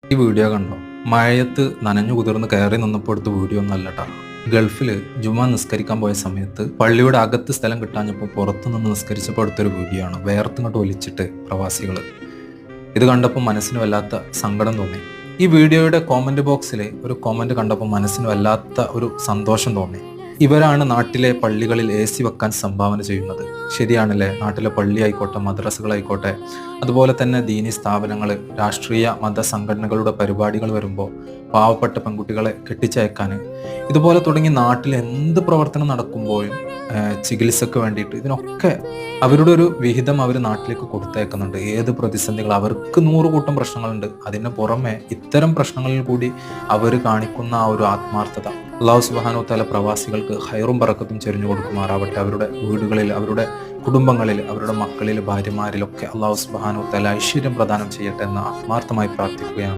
ഈ വീഡിയോ കണ്ടോ? മഴയത്ത് നനഞ്ഞു കുതിർന്ന് കയറി നിന്നപ്പോൾ എടുത്ത വീഡിയോ ഒന്നും അല്ലട്ടാ. ഗൾഫിൽ ജുമാ നിസ്കരിക്കാൻ പോയ സമയത്ത് പള്ളിയുടെ അകത്ത് സ്ഥലം കിട്ടാഞ്ഞപ്പോൾ പുറത്തു നിന്ന് നിസ്കരിച്ചപ്പോൾ എടുത്തൊരു വീഡിയോ ആണ്. വേർത്തിങ്ങോട്ട് ഒലിച്ചിട്ട് പ്രവാസികൾ. ഇത് കണ്ടപ്പോൾ മനസ്സിന് വല്ലാത്ത സങ്കടം തോന്നി. ഈ വീഡിയോയുടെ കോമന്റ് ബോക്സിൽ ഒരു കോമന്റ് കണ്ടപ്പോൾ മനസ്സിന് വല്ലാത്ത ഒരു സന്തോഷം തോന്നി. ഇവരാണ് നാട്ടിലെ പള്ളികളിൽ AC വെക്കാൻ സംഭാവന ചെയ്യുന്നത്. ശരിയാണല്ലേ? നാട്ടിലെ പള്ളി ആയിക്കോട്ടെ, മദ്രസകളായിക്കോട്ടെ, അതുപോലെ തന്നെ ദീനി സ്ഥാപനങ്ങൾ, രാഷ്ട്രീയ മത സംഘടനകളുടെ പരിപാടികൾ വരുമ്പോൾ പാവപ്പെട്ട പെൺകുട്ടികളെ കെട്ടിച്ചയക്കാൻ, ഇതുപോലെ തുടങ്ങി നാട്ടിൽ എന്ത് പ്രവർത്തനം നടക്കുമ്പോഴും ചികിത്സക്ക് വേണ്ടിയിട്ട് ഇതിനൊക്കെ അവരുടെ ഒരു വിഹിതം അവർ നാട്ടിലേക്ക് കൊടുത്തയക്കുന്നുണ്ട്. ഏത് പ്രതിസന്ധികൾ, അവർക്ക് 100 കൂട്ടം പ്രശ്നങ്ങളുണ്ട്. അതിന് പുറമെ ഇത്തരം പ്രശ്നങ്ങളിൽ കൂടി അവർ കാണിക്കുന്ന ആ ഒരു ആത്മാർത്ഥത, അല്ലാഹു സുബ്ഹാനഹു വ തആല പ്രവാസികൾക്ക് ഖൈറും ബറക്കത്തും ചൊരിഞ്ഞു കൊടുക്കുമാറാവട്ടെ. അവരുടെ വീടുകളിൽ, അവരുടെ കുടുംബങ്ങളിൽ, അവരുടെ മക്കളിൽ, ഭാര്യമാരിലൊക്കെ അല്ലാഹു സുബ്ഹാനഹു വ തആല ഐശ്വര്യം പ്രദാനം ചെയ്യട്ടെ എന്ന് ആത്മാർത്ഥമായി പ്രാർത്ഥിക്കുകയാണ്.